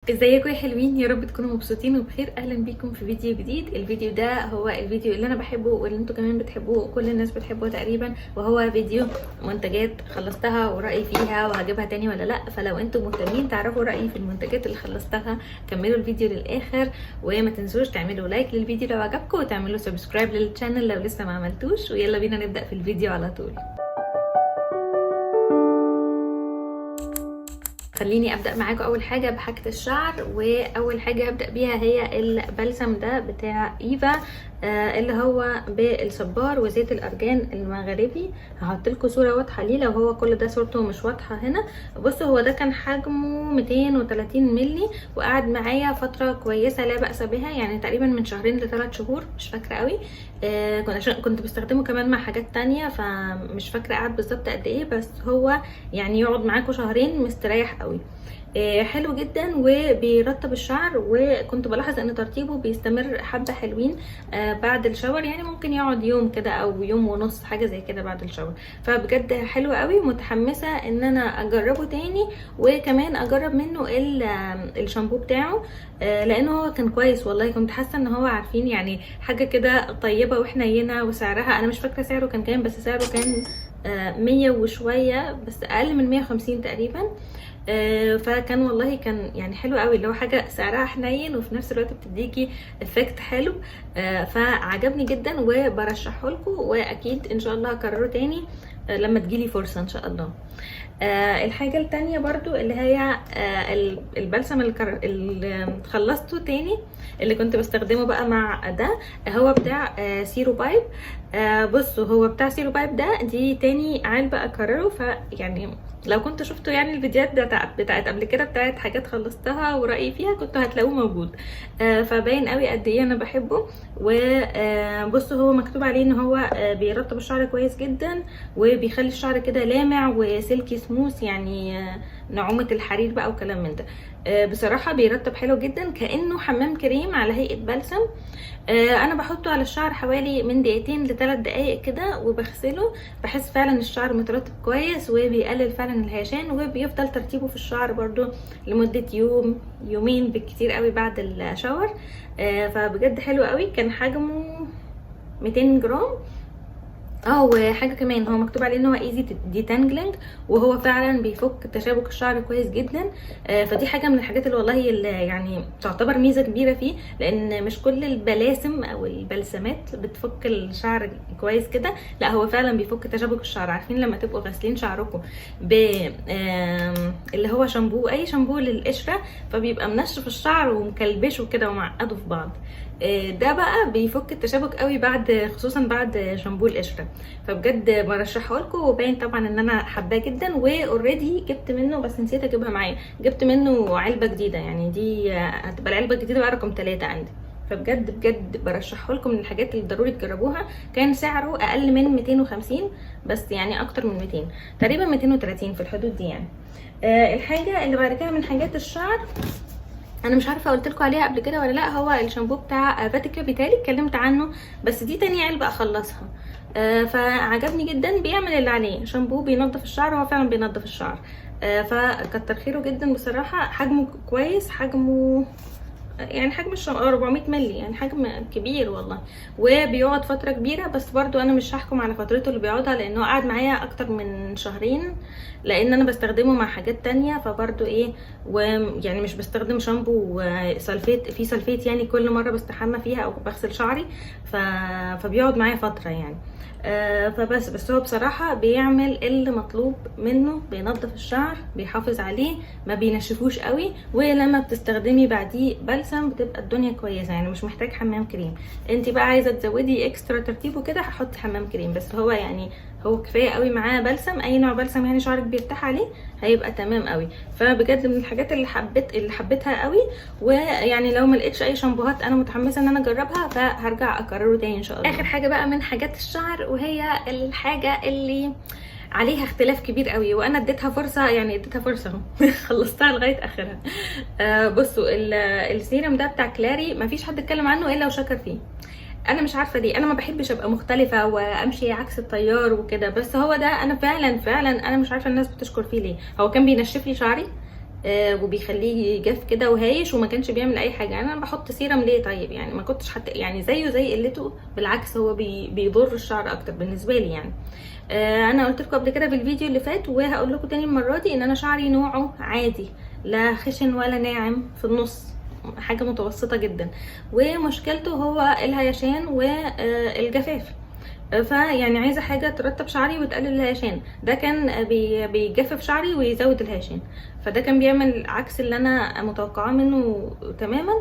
ازيكم يا حلوين؟ يا رب تكونوا مبسوطين وبخير. اهلا بيكم في فيديو جديد. الفيديو ده هو الفيديو اللي انا بحبه واللي انتوا كمان بتحبوه وكل الناس بتحبه تقريبا، وهو فيديو منتجات خلصتها ورأيي فيها وهجيبها تاني ولا لا. فلو انتوا مهتمين تعرفوا رأيي في المنتجات اللي خلصتها كملوا الفيديو للاخر، وما تنسوش تعملوا لايك للفيديو لو عجبكم وتعملوا سبسكرايب للشانل لو لسه ما عملتوش. ويلا بينا نبدأ في الفيديو على طول. خليني ابدا معاكم اول حاجه بحاجه الشعر، واول حاجه هبدا بيها هي البلسم ده بتاع ايفا، اللي هو بالصبار وزيت الارجان المغربي. هحط لكم صوره واضحه ليه لو هو كل ده صورته مش واضحه هنا. بصوا هو ده كان حجمه 230 مللي وقعد معايا فتره كويسه لا باس بها، يعني تقريبا من شهرين ل3 شهور مش فاكره قوي. كنت بستخدمه كمان مع حاجات تانية فمش فاكره قعد بالظبط قد ايه، بس هو يعني يقعد معاكم شهرين مستريح قوي. حلو جدا وبيرطب الشعر، وكنت بلاحظ ان ترطيبه بيستمر حبه حلوين بعد الشاور، يعني ممكن يقعد يوم كده او يوم ونص حاجه زي كده بعد الشاور. فبجد حلو قوي، متحمسه ان انا اجربه تاني وكمان اجرب منه الشامبو بتاعه، لانه هو كان كويس والله. كنت حاسه ان هو عارفين يعني حاجه كده طيبه وحنينه، وسعرها انا مش فاكره سعره كان كام، بس سعره كان 100 وشويه، بس اقل من 150 تقريبا. فكان والله كان يعني حلو قوي، اللي هو حاجه سعرها حنين وفي نفس الوقت بتديكي افكت حلو. فعجبني جدا وبرشحه لكم، واكيد ان شاء الله هكرره تاني لما تجيلي فرصه ان شاء الله. الحاجه التانية برضو اللي هي البلسم اللي خلصته تاني، اللي كنت بستخدمه بقى مع ده، هو بتاع سيرو بايب. بصوا هو بتاع سيرو بايب ده دي تاني علبه اكرره، فيعني لو كنت شفتوا يعني الفيديوهات بتاعت قبل كده بتاعت حاجات خلصتها ورأيي فيها كنتوا هتلاقوه موجود. فباين قوي قد ايه انا بحبه. وبصوا هو مكتوب عليه ان هو بيرطب الشعر كويس جدا، وبيخلي الشعر كده لامع وسلكي سموث، يعني نعومة الحرير بقى وكلام من ده. بصراحة بيرطب حلو جدا كأنه حمام كريم على هيئة بلسم. انا بحطه على الشعر حوالي من دقيقتين ل3 دقايق كده وبغسله، بحس فعلا الشعر مترطب كويس وبيقلل فعلا الهيشان، وبيفضل ترطيبه في الشعر برضو لمدة يوم يومين بالكتير قوي بعد الشاور. فبجد حلو قوي. كان حجمه 200 جرام. وحاجه كمان هو مكتوب عليه ان هو ايزي ديتانجلينج، وهو فعلا بيفك تشابك الشعر كويس جدا. فدي حاجه من الحاجات اللي والله اللي يعني تعتبر ميزه كبيره فيه، لان مش كل البلاسم او البلسمات بتفك الشعر كويس كده، لا هو فعلا بيفك تشابك الشعر. عارفين لما تبقوا غاسلين شعركم ب اللي هو شامبو، اي شامبو للقشره، فبيبقى منشف الشعر ومكلبشه كده ومعقده في بعض، ده بقى بيفك التشابك قوي خصوصا بعد شامبو القشره. فبجد برشحه لكم، وباين طبعا ان انا حباه جدا، واوريدي جبت منه بس نسيت اجيبها معايا، جبت منه علبه جديده، يعني دي هتبقى العلبه الجديده بقى رقم 3 عندي. فبجد بجد برشحه لكم، من الحاجات اللي ضروري تجربوها. كان سعره اقل من 250 بس يعني اكتر من 200 تقريبا، 230 في الحدود دي يعني. الحاجه اللي بعد كده من حاجات الشعر، انا مش عارفه قلت لكم عليها قبل كده ولا لا، هو الشامبو بتاع فاتيكا، بيتهيألي اتكلمت عنه، بس دي تاني علبه اخلصها. فعجبني جدا، بيعمل اللي عليه، شامبو بينظف الشعر، هو فعلا بينظف الشعر. فكتر خيره جدا بصراحه. حجمه كويس، حجمه يعني حجم 400 مللي، يعني حجم كبير والله، وبيقعد فتره كبيره. بس برضو انا مش هحكم على فترته اللي بيقعدها، لانه قعد معايا اكتر من شهرين، لان انا بستخدمه مع حاجات تانية. فبرضو ايه، ويعني مش بستخدم شامبو سلفيت فيه سلفيت يعني كل مره بستحمى فيها او بغسل شعري، فبيقعد معايا فتره يعني. بس هو بصراحه بيعمل اللي مطلوب منه، بينظف الشعر، بيحافظ عليه، ما بينشفوش قوي، ولما بتستخدمي بعديه بلسم بتبقى الدنيا كويسه، يعني مش محتاج حمام كريم. انت بقى عايزه تزودي اكسترا ترطيب وكده هحطي حمام كريم، بس هو يعني هو كفايه قوي معاه بلسم، اي نوع بلسم يعني شعرك بيرتاح عليه هيبقى تمام قوي. فبجد من الحاجات اللي حبيتها قوي. ويعني لو ما لقيتش اي شامبوهات انا متحمسه ان انا اجربها، فهرجع اكرره تاني ان شاء الله. اخر حاجه بقى من حاجات الشعر، وهي الحاجه اللي عليها اختلاف كبير قوي، وانا اديتها فرصه، يعني اديتها فرصه اهو خلصتها لغايه اخرها. بصوا السيرم ده بتاع كلاري، مفيش حد اتكلم عنه الا وشكر فيه. انا مش عارفه ليه، انا ما بحبش ابقى مختلفه وامشي عكس التيار وكده، بس هو ده انا فعلا انا مش عارفه الناس بتشكر فيه ليه. هو كان بينشف لي شعري، وبيخليه جاف كده وهايش، وما كانش بيعمل اي حاجه. يعني انا بحط سيرم ليه طيب؟ يعني ما كنتش حتى يعني زيه زي قلته، بالعكس هو بيضر الشعر اكتر بالنسبه لي يعني. انا قلت لكم قبل كده في الفيديو اللي فات، وهقول لكم تاني المره دي، ان انا شعري نوعه عادي، لا خشن ولا ناعم، في النص، حاجه متوسطه جدا، ومشكلته هو الهيشان والجفاف. فيعني عايزه حاجه ترطب شعري وتقلل الهيشان. ده كان بيجفف شعري ويزود الهيشان، فده كان بيعمل عكس اللي انا متوقعاه منه تماما.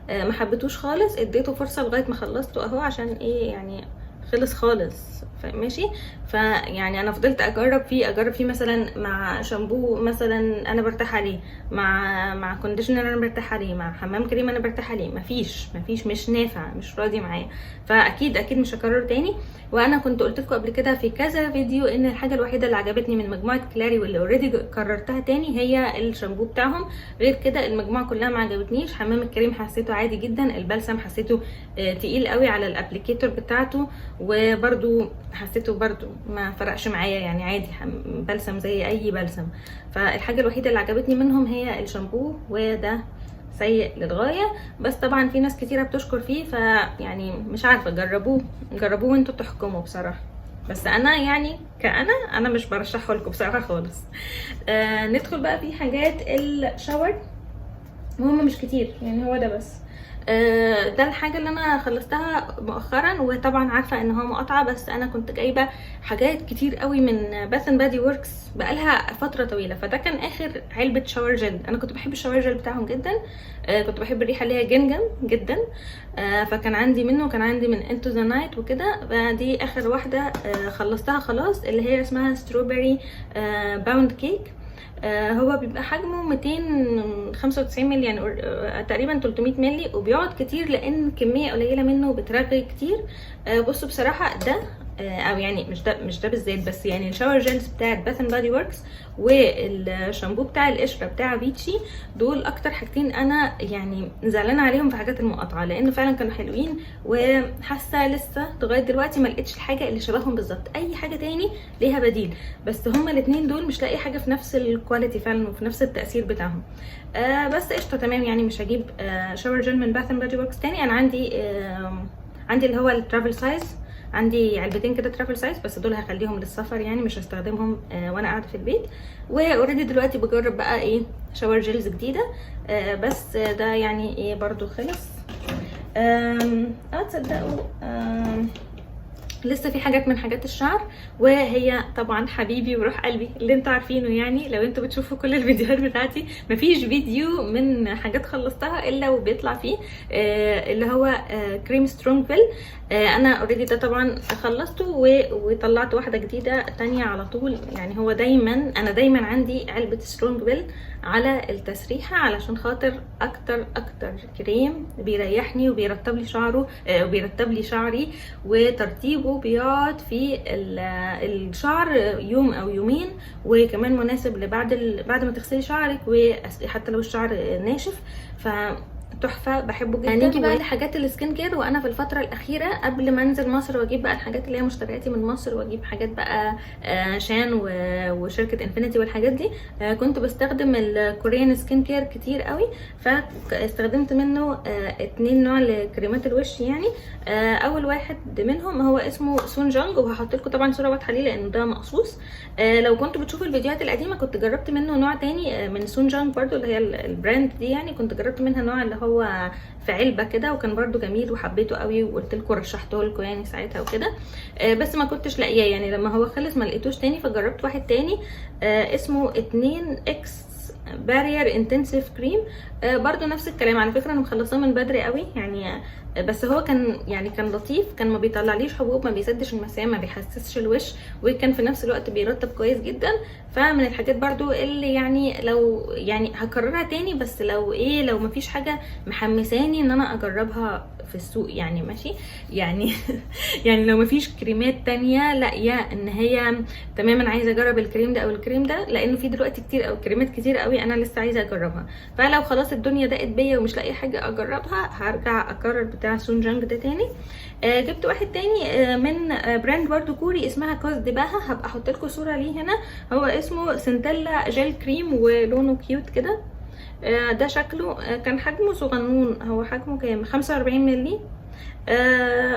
ما حبيتوش خالص، اديته فرصه لغايه ما خلصته اهو، عشان ايه يعني خلص خالص ماشي. فيعني انا فضلت اجرب فيه مثلا مع شامبو مثلا انا برتاح عليه، مع كونديشنر انا برتاح عليه، مع حمام كريم انا برتاح عليه، مفيش مش نافع، مش راضي معايا. فاكيد مش هكرره تاني. وانا كنت قلت لكم قبل كده في كذا فيديو ان الحاجه الوحيده اللي عجبتني من مجموعه كلاري واللي اوريدي كررتها تاني هي الشامبو بتاعهم. غير كده المجموعه كلها ما عجبتنيش. حمام الكريم حسيته عادي جدا، البلسم حسيته تقيل قوي على الابليكيتور بتاعته، وبرده حسيته برده ما فرقش معايا، يعني عادي بلسم زي اي بلسم. فالحاجه الوحيده اللي عجبتني منهم هي الشامبو، وده سيء للغايه. بس طبعا في ناس كتيره بتشكر فيه، فيعني مش عارفه، جربوه وانتوا تحكموا بصراحه. بس انا يعني انا مش برشحه لكم بصراحه خالص. ندخل بقى في حاجات الشاور، وهم مش كتير يعني، هو ده بس. ده الحاجه اللي انا خلصتها مؤخرا، وطبعا عارفه ان هو مقاطعه، بس انا كنت جايبه حاجات كتير قوي من باث اند بادي وركس بقالها فتره طويله، فده كان اخر علبه شاور جل. انا كنت بحب الشاور جل بتاعهم جدا، كنت بحب الريحه اللي هي جنجن جدا. فكان عندي منه، كان عندي من انتو ذا نايت وكده. دي اخر واحده خلصتها خلاص، اللي هي اسمها ستروبري باوند كيك. هو بيبقى حجمه 295 مللي، يعني تقريبا 300 مللي، وبيقعد كتير لان كميه قليله منه بترغي كتير. بصوا بصراحه ده او يعني مش ده بالذات، بس يعني الشاور جيلز بتاعت باث اند بادي وركس والشامبو بتاع القشره بتاع فيتشي، دول اكتر حاجتين انا يعني زعلانه عليهم في حاجات المقاطعه، لان فعلا كانوا حلوين. وحاسه لسه لغايه دلوقتي ما لقيتش الحاجه اللي شبههم بالظبط. اي حاجه تاني ليها بديل، بس هما الاثنين دول مش لاقي حاجه في نفس الكواليتي فعلا وفي نفس التاثير بتاعهم. بس قشطه تمام يعني، مش هجيب شاور جيل من باث اند بادي وركس تاني. انا عندي اللي هو الترافل سايز، عندي علبتين كده ترافل سايز، بس دول هخليهم للسفر يعني، مش هستخدمهم وانا قاعده في البيت. واوريدي دلوقتي بجرب بقى ايه شاور جيلز جديده. بس ده يعني ايه برضو خلص. تصدقوا لسه في حاجات من حاجات الشعر، وهي طبعا حبيبي وروح قلبي اللي انتوا عارفينه. يعني لو انتوا بتشوفوا كل الفيديوهات بتاعتي، مفيش فيديو من حاجات خلصتها الا وبيطلع فيه اللي هو كريم سترونج فيل. انا اوريدي ده طبعا خلصته وطلعت واحده جديده تانية على طول. يعني هو انا دايما عندي علبه سترونج فيل على التسريحه، علشان خاطر اكتر كريم بيريحني وبيرطب لي شعري، وترطيبه بيقعد في الشعر يوم او يومين، وكمان مناسب بعد ما تغسلي شعرك، وحتى لو الشعر ناشف تحفه، بحبه جدا. نيجي بقى لحاجات السكين كير. وانا في الفتره الاخيره قبل ما انزل مصر واجيب بقى الحاجات اللي هي مشترياتي من مصر، واجيب حاجات بقى شان وشركه انفينيتي والحاجات دي، كنت بستخدم الكوريان سكين كير كتير قوي. فاستخدمت منه 2 نوع لكريمات الوش يعني. اول واحد منهم هو اسمه سون جونج، وهحط لكم طبعا صوره واضحه ليه لانه ده مخصوص. لو كنتوا بتشوفوا الفيديوهات القديمه كنت جربت منه نوع تاني من سون جونج برضو، اللي هي البراند دي يعني. كنت جربت منها نوع اللي هو في علبه كده، وكان برضو جميل وحبيته قوي، وقلت لكم رشحته لكم يعني ساعتها وكده. بس ما كنتش لاقياه يعني، لما هو خلص ما لقيتوش تاني، فجربت واحد تاني اسمه 2X بارير انتنسيف كريم. برضو نفس الكلام على فكره، انا مخلصاه من بدري قوي يعني. بس هو كان لطيف، كان ما بيطلعليش حبوب، ما بيسدش المسام، ما بيحسسش الوش، وكان في نفس الوقت بيرطب كويس جدا. فمن الحاجات برضو اللي يعني لو يعني هكررها تاني، بس لو ما فيش حاجه محمساني ان انا اجربها في السوق يعني ماشي يعني يعني لو ما فيش كريمات تانية لاقيه ان هي تماما عايزه اجرب الكريم ده او الكريم ده، لانه في دلوقتي كتير او كريمات كتير قوي انا لسه عايزه اجربها. فلو خلاص الدنيا ضاقت بيا ومش لاقيه حاجه اجربها، هرجع اكرر بتاع سون جانج ده تاني. جبت واحد تاني من براند برضو كوري اسمها كوز دباها، هبقى احط لكم صوره ليه هنا. هو اسمه سنتيلا جيل كريم، ولونه كيوت كده ده شكله. كان حجمه صغنون، هو حجمه كام؟ 45 مللي.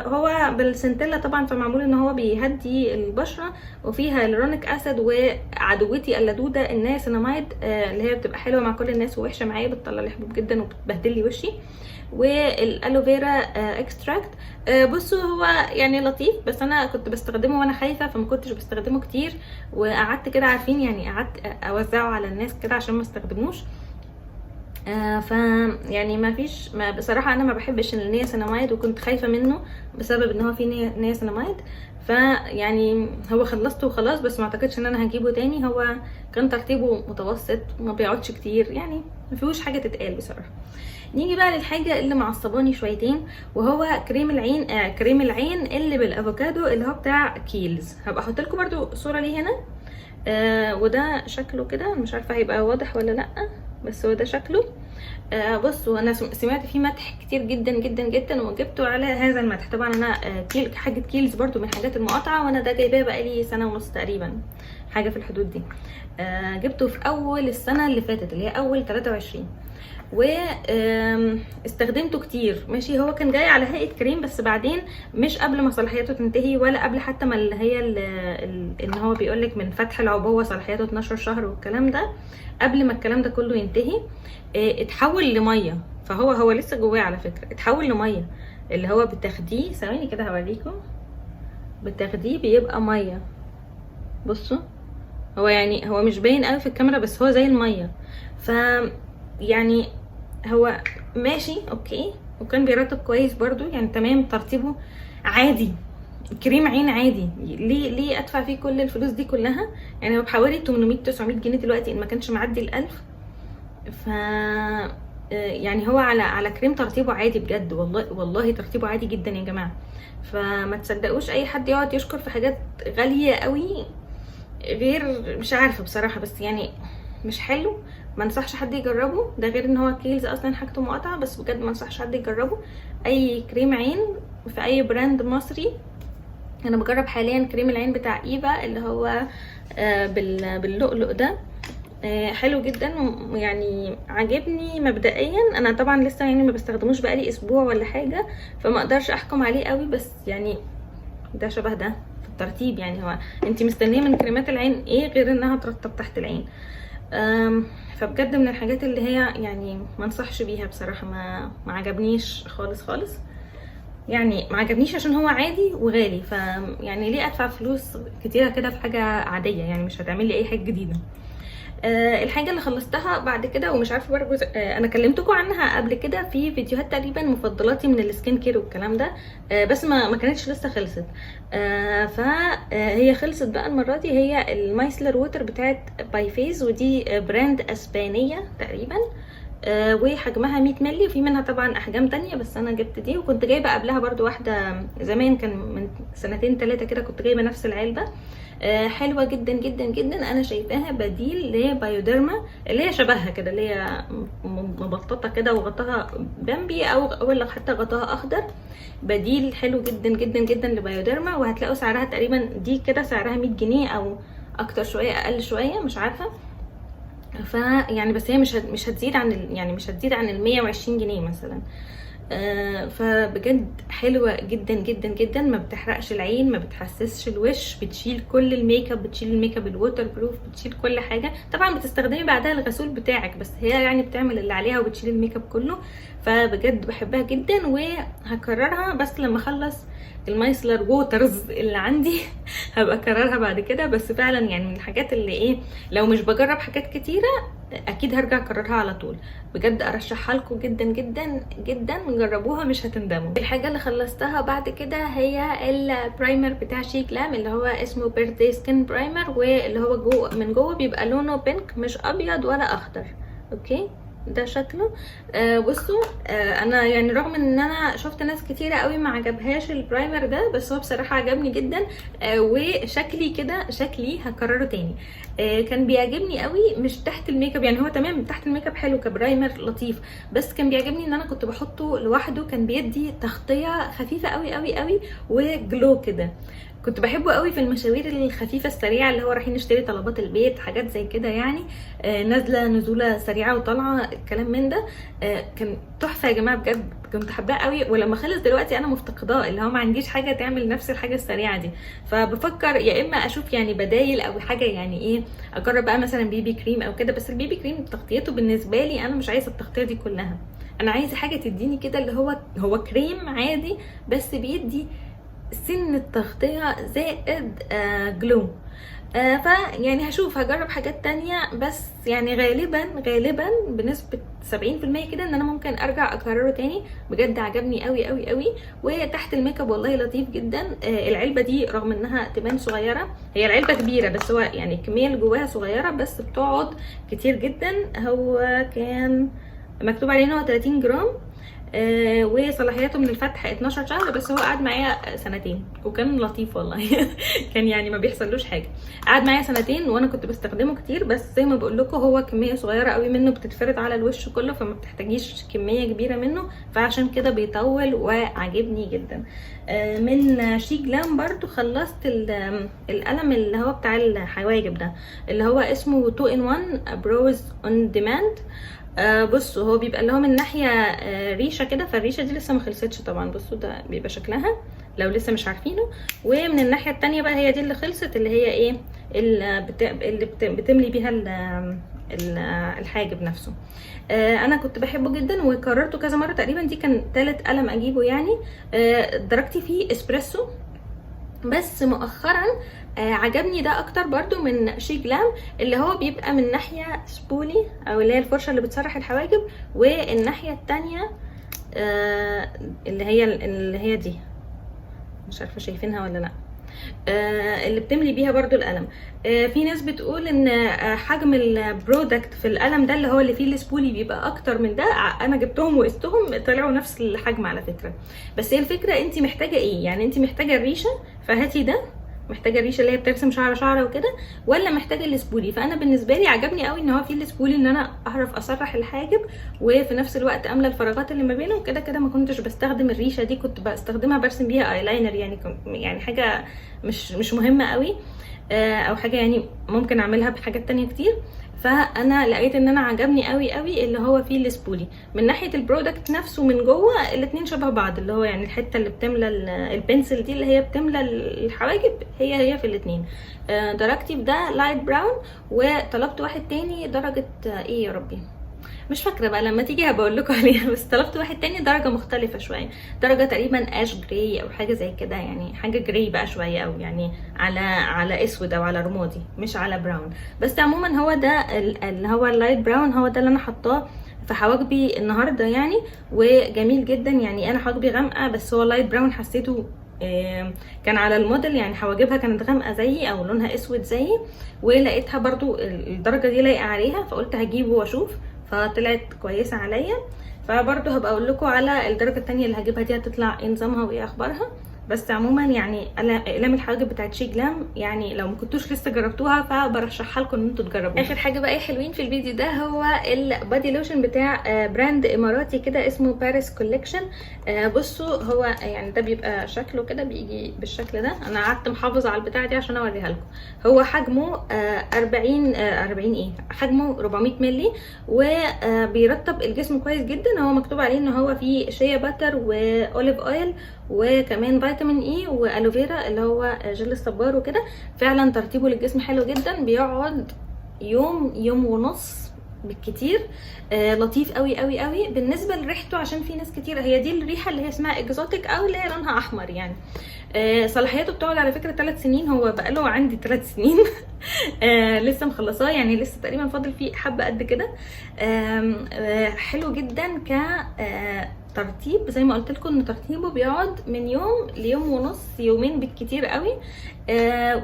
هو بالسنتيلا طبعا، فمعمول ان هو بيهدي البشره، وفيها هيالورونيك اسيد وعدوتي اللدوده النياسيناميد، اللي هي بتبقى حلوه مع كل الناس ووحشه معايا، بتطلع لي حبوب جدا وبتبهدل لي وشي. والالوفيرا اكستراكت. بصوا هو يعني لطيف، بس انا كنت بستخدمه وانا خايفه فما كنتش بستخدمه كتير، وقعدت كده عارفين يعني قعدت اوزعه على الناس كده عشان ما استخدموش. ف يعني ما بصراحه انا ما بحبش النياسيناميد، وكنت خايفه منه بسبب ان هو فيه نياسيناميد. فيعني هو خلصته وخلاص، بس ما اعتقدش ان انا هجيبه تاني. هو كان ترتيبه متوسط وما بيقعدش كتير، يعني ما فيهوش حاجه تتقال بصراحه. نيجي بقى للحاجه اللي معصباني شويتين، وهو كريم العين. كريم العين اللي بالافوكادو اللي هو بتاع كيلز. هبقى احط لكم برده صوره ليه هنا. وده شكله كده، مش عارفه هيبقى واضح ولا لا، بس هو ده شكله. بصوا انا سمعت فيه مدح كتير جدا جدا جدا، وجبته على هذا المدح. طبعا انا حاجه كيلز برده من الحاجات المقاطعه، وانا ده جايباه بقالي سنه ونص تقريبا، حاجه في الحدود دي. جبته في اول السنه اللي فاتت، اللي هي اول 23، واستخدمته كتير. ماشي، هو كان جاي على هيئه كريم، بس بعدين مش قبل ما صلاحيته تنتهي، ولا قبل حتى ما اللي هي ان هو بيقولك من فتح العبوه صلاحيته 12 شهر والكلام ده. قبل ما الكلام ده كله ينتهي اتحول لميه. فهو لسه جواه على فكره، اتحول لميه. اللي هو بتاخديه، ثواني كده هوريكم، بتاخديه بيبقى ميه. بصوا هو يعني هو مش باين قوي في الكاميرا، بس هو زي الميه. ف يعني هو ماشي اوكي، وكان بيرطب كويس برضو، يعني تمام، ترطيبه عادي، كريم عين عادي. ليه ادفع فيه كل الفلوس دي كلها؟ يعني هو بحوالي 800 900 جنيه دلوقتي ان ما كانش معدي ال1000. ف يعني هو على كريم ترطيبه عادي بجد، والله ترطيبه عادي جدا يا جماعه. فما تصدقوش اي حد يقعد يشكر في حاجات غاليه قوي، غير مش عارفه بصراحه، بس يعني مش حلو. ما انصحش حد يجربه، ده غير ان هو كيلز اصلا حاجته مقاطعه، بس بجد ما انصحش حد يجربه. اي كريم عين في اي براند مصري. انا بجرب حاليا كريم العين بتاع ايفا اللي هو باللؤلؤ ده. حلو جدا، يعني عجبني مبدئيا. انا طبعا لسه يعني ما بستخدموش بقالي اسبوع ولا حاجه، فما اقدرش احكم عليه قوي، بس يعني ده شبه ده في الترتيب. يعني هو انت مستنيه من كريمات العين ايه غير انها ترطب تحت العين؟ فبجد من الحاجات اللي هي يعني ما انصحش بيها بصراحه. ما عجبنيش خالص خالص، يعني ما عجبنيش عشان هو عادي وغالي. ف يعني ليه ادفع فلوس كتيره كده في حاجه عاديه؟ يعني مش هتعمل لي اي حاجه جديده. الحاجه اللي خلصتها بعد كده، ومش عارفه برضه انا كلمتكم عنها قبل كده في فيديوهات تقريبا، مفضلاتي من السكين كير والكلام ده. بس ما كانتش لسه خلصت. فهي خلصت بقى المره دي. هي المايسلر ووتر بتاعت باي فيز، ودي براند اسبانيه تقريبا. وحجمها 100 مللي، وفي منها طبعا احجام تانية، بس انا جبت دي. وكنت جايبه قبلها برضو واحده زمان، كان من 2 3 كده كنت جايبه نفس العلبه. حلوه جدا جدا جدا. انا شايفاها بديل لبايوديرما، اللي هي شبهها كده، اللي هي مبططه كده وغطاها بامبي، او لو حتى غطاها اخضر. بديل حلو جدا جدا جدا لبايوديرما، وهتلاقوا سعرها تقريبا دي كده سعرها 100 جنيه او اكتر شويه اقل شويه، مش عارفه. فيعني بس هي مش هتزيد عن يعني مش هتزيد عن ال 120 جنيه مثلا. فبجد حلوه جدا جدا جدا. ما بتحرقش العين، ما بتحسسش الوش، بتشيل كل الميك اب، بتشيل الميك اب الووتر بروف، بتشيل كل حاجه. طبعا بتستخدمي بعدها الغسول بتاعك، بس هي يعني بتعمل اللي عليها وبتشيل الميك اب كله. فبجد بحبها جدا، وهكررها بس لما اخلص المايسلر ووترز اللي عندي هبقى اكررها بعد كده. بس فعلا يعني من الحاجات اللي ايه، لو مش بجرب حاجات كتيره اكيد هرجع اكررها على طول. بجد ارشحها لكم جدا جدا جدا، جربوها مش هتندموا. الحاجه اللي خلصتها بعد كده هي البرايمر بتاع شيك لام، اللي هو اسمه بيرثدي سكين برايمر، واللي هو من جوه بيبقى لونه بينك، مش ابيض ولا اخضر. اوكي، ده شكله. بصوا، انا يعني رغم ان انا شفت ناس كتيره قوي ما عجبهاش البرايمر ده، بس هو بصراحه عجبني جدا. وشكلي كده، شكلي هكرره تاني. كان بيعجبني قوي مش تحت الميك اب، يعني هو تمام تحت الميك اب حلو كبرايمر لطيف، بس كان بيعجبني ان انا كنت بحطه لوحده، كان بيدي تغطيه خفيفه قوي قوي قوي وجلو كده. كنت بحبه قوي في المشاوير الخفيفه السريعه، اللي هو رايحين نشتري طلبات البيت، حاجات زي كده يعني، نازله نزوله سريعه وطالعه الكلام من ده. كان تحفه يا جماعه بجد، كنت حباه قوي. ولما خلص دلوقتي انا مفتقداه، اللي هو ما عنديش حاجه تعمل نفس الحاجه السريعه دي، فبفكر يا اما اشوف يعني بدايل او حاجه، يعني ايه، اجرب بقى مثلا بيبي كريم او كده. بس البيبي كريم تغطيته بالنسبه لي انا مش عايزه التغطيه دي كلها، انا عايزه حاجه تديني كده اللي هو كريم عادي، بس بيدي سن التغطية زائد جلو. فيعني هشوف، هجرب حاجات تانية، بس يعني غالبا بنسبة 70% كده ان انا ممكن ارجع اكرره تاني. بجد عجبني قوي قوي قوي. وتحت الميك اب والله لطيف جدا. العلبة دي رغم انها تبان صغيرة، هي العلبة كبيرة، بس هو يعني الكمية اللي جواها صغيرة بس بتقعد كتير جدا. هو كان مكتوب عليه ان هو 30 جرام، وصلاحيته من الفتح 12 شهر، بس هو قعد معايا سنتين وكان لطيف والله. كان يعني ما بيحصلوش حاجه، قعد معايا سنتين وانا كنت بستخدمه كتير. بس زي ما بقول لكم هو كميه صغيره قوي منه بتتفرد على الوش كله، فما بتحتاجيش كميه كبيره منه، فعشان كده بيطول وعجبني جدا. من شي جلام برضو خلصت القلم اللي هو بتاع الحواجب ده، اللي هو اسمه 2 in 1 بروز اون ديماند. بصوا، هو بيبقى اللي هو من ناحيه ريشه كده، فالريشه دي لسه ما خلصتش طبعا. بصوا ده بيبقى شكلها لو لسه مش عارفينه. ومن الناحيه التانية بقى هي دي اللي خلصت، اللي هي ايه، اللي بتملي بيها الحاجب نفسه. انا كنت بحبه جدا وكررته كذا مره تقريبا، دي كان تالت قلم اجيبه يعني. درجتي فيه اسبريسو، بس مؤخرا عجبني ده اكتر برضو من شي جلام، اللي هو بيبقى من ناحية سبولي او اللي هي الفرشة اللي بتسرح الحواجب، والناحية التانية اللي هي دي، مش عارفة شايفينها ولا لا، اللي بتملي بيها برضو القلم. في ناس بتقول ان حجم البرودكت في القلم ده اللي هو اللي فيه السبولي بيبقى اكتر من ده. انا جبتهم وقستهم طلعوا نفس الحجم على فكرة. بس هي الفكرة انت محتاجة ايه، يعني انت محتاجة الريشة فهاتي ده، محتاجه الريشه اللي هي بترسم شعره وكده، ولا محتاجه السبولي. فانا بالنسبه لي عجبني قوي ان هو فيه السبولي، ان انا اعرف اسرح الحاجب وفي نفس الوقت املى الفراغات اللي ما بينهم. كده ما كنتش بستخدم الريشه دي، كنت بستخدمها برسم بيها ايلاينر، يعني حاجه مش مهمه قوي، او حاجه يعني ممكن اعملها بحاجات تانية كتير. فانا لقيت ان انا عجبني قوي قوي اللي هو فيه السبولي. من ناحيه البرودكت نفسه من جوه الاتنين شبه بعض، اللي هو يعني الحته اللي بتملى البنسل دي اللي هي بتملى الحواجب هي في الاتنين. درجتي في ده لايت براون، وطلبت واحد تاني درجه ايه يا ربي مش فاكره بقى، لما تيجي هبقول لكم عليها. بس طلبت واحد تاني درجه مختلفه شويه، درجه تقريبا اش جراي او حاجه زي كده، يعني حاجه جراي بقى شويه، او يعني على اسود او على رمادي، مش على براون. بس عموما هو ده اللي هو اللايت براون، هو ده اللي انا حطاه في حواجبي النهارده يعني، وجميل جدا. يعني انا حواجبي غامقه، بس هو اللايت براون حسيته كان على الموديل، يعني حواجبها كانت غامقه زيي او لونها اسود زيي، ولقيتها برضو الدرجه دي لايقه عليها، فقلت هجيبه واشوف، فطلعت كويسه عليا. فبرضو هبقى اقول لكم على الدرجه الثانيه اللي هجيبها دي هتطلع ايه نظامها وايه اخبارها. بس عموما يعني اقلام الحواجب بتاعت شي جلام، يعني لو ما كنتوش لسه جربتوها فبرشحها لكم ان انتوا تجربوها. اخر حاجه بقى حلوين في الفيديو ده هو البادي لوشن بتاع براند اماراتي كده اسمه باريس كوليكشن. بصوا، هو يعني ده بيبقى شكله كده، بيجي بالشكل ده. انا قعدت محافظه على البتاعه دي عشان اوريها لكم. هو حجمه 40 ايه، حجمه 400 مللي، وبيرطب الجسم كويس جدا. هو مكتوب عليه ان هو فيه شيا باتر واوليف اويل وكمان فيتامين اي والوفيرا اللي هو جل الصبار وكده. فعلا ترطيبه للجسم حلو جدا، بيقعد يوم ونص بالكتير. لطيف قوي قوي قوي. بالنسبه لريحته، عشان في ناس كتير هي دي الريحه اللي هي اسمها اكزوتيك او اللي هي لونها احمر يعني. صلاحيته بتقعد على فكره 3 سنين، هو بقاله عندي 3 سنين. لسه مخلصاه يعني، لسه تقريبا فاضل فيه حبه قد كده. حلو جدا ك ترطيب، زي ما قلت لكم ان ترطيبه بيقعد من يوم ليوم ونص، يومين بالكتير قوي.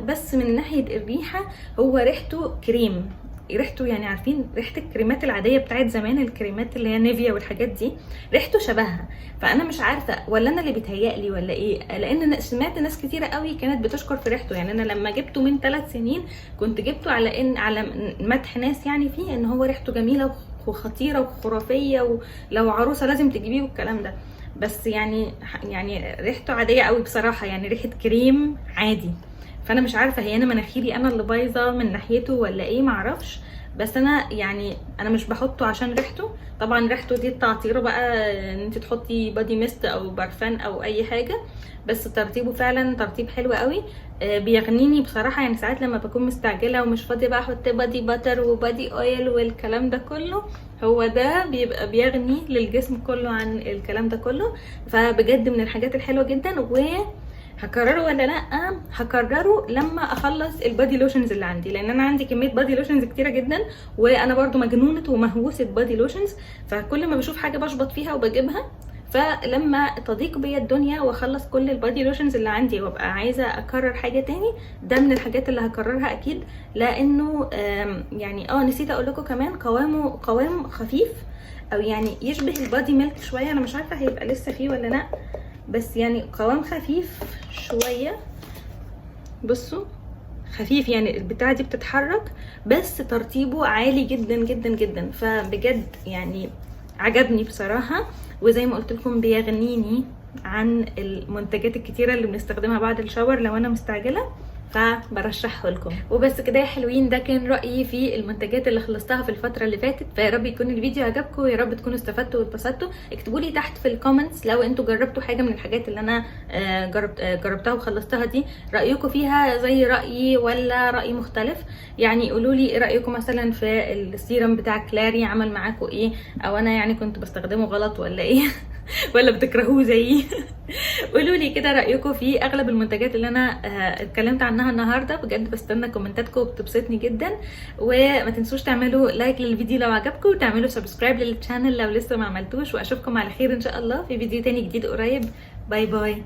بس من ناحيه الريحه، هو ريحته كريم ريحته يعني عارفين ريحه الكريمات العاديه بتاعت زمان، الكريمات اللي هي نيفيا والحاجات دي، ريحته شبهها. فانا مش عارفه ولا انا اللي بيتهيألي ولا ايه، لان سمعت ناس كتيره قوي كانت بتشكر في ريحته. يعني انا لما جبته من 3 سنين كنت جبته على مدح ناس يعني فيه ان هو ريحته جميله وخطيره وخرافيه، ولو عروسه لازم تجيبيه والكلام ده. بس يعني ريحته عاديه قوي بصراحه، يعني ريحه كريم عادي. فانا مش عارفه هي انا مناخيري انا اللي بايظه من ناحيته ولا ايه، معرفش. بس انا يعني انا مش بحطه عشان ريحته. طبعا ريحته دي التعطيره بقى، ان انت تحطي بادي ميست او برفان او اي حاجه، بس ترطيبه فعلا ترطيب حلو قوي. بيغنيني بصراحه. يعني ساعات لما بكون مستعجله ومش فاضيه بقى احط بادي باتر وبادي اويل والكلام ده كله، هو ده بيبقى بيغني للجسم كله عن الكلام ده كله. فبجد من الحاجات الحلوه جدا. هكرره ولا لا؟ هكرره لما اخلص البادي لوشنز اللي عندي، لان انا عندي كميه بادي لوشنز كتيره جدا، وانا برضو مجنونه ومهووسه بادي لوشنز. فكل ما بشوف حاجه بشبط فيها وبجيبها. فلما تضيق بيا الدنيا واخلص كل البادي لوشنز اللي عندي وابقى عايزه اكرر حاجه تاني، ده من الحاجات اللي هكررها اكيد. لانه يعني نسيت اقول لكم كمان قوام خفيف، او يعني يشبه البادي ميلك شويه. انا مش عارفه هيبقى لسه فيه ولا لا، بس يعني قوام خفيف شويه. بصوا خفيف، يعني البتاعه دي بتتحرك، بس ترطيبه عالي جدا جدا جدا. فبجد يعني عجبني بصراحه. وزي ما قلت لكم بيغنيني عن المنتجات الكتيره اللي بنستخدمها بعد الشاور لو انا مستعجله، فبرشحه لكم. وبس كده يا حلوين، ده كان رايي في المنتجات اللي خلصتها في الفتره اللي فاتت. فيا رب يكون الفيديو عجبكم، ويا رب تكونوا استفدتوا واتبسطتوا. اكتبوا لي تحت في الكومنتس لو انتوا جربتوا حاجه من الحاجات اللي انا جربتها وخلصتها دي، رايكم فيها زي رايي ولا راي مختلف. يعني قولوا لي ايه رايكم مثلا في السيرم بتاع كلاري، عمل معاكم ايه، او انا يعني كنت بستخدمه غلط ولا ايه ولا بتكرهوه زيي قولوا لي كده رايكم في اغلب المنتجات اللي انا اتكلمت عنها النهارده. بجد بستنى كومنتاتكم، بتبسطني جدا. وما تنسوش تعملوا لايك للفيديو لو عجبكم، وتعملوا سبسكرايب للشانل لو لسه ما عملتوش. واشوفكم على خير ان شاء الله في فيديو تاني جديد قريب. باي باي.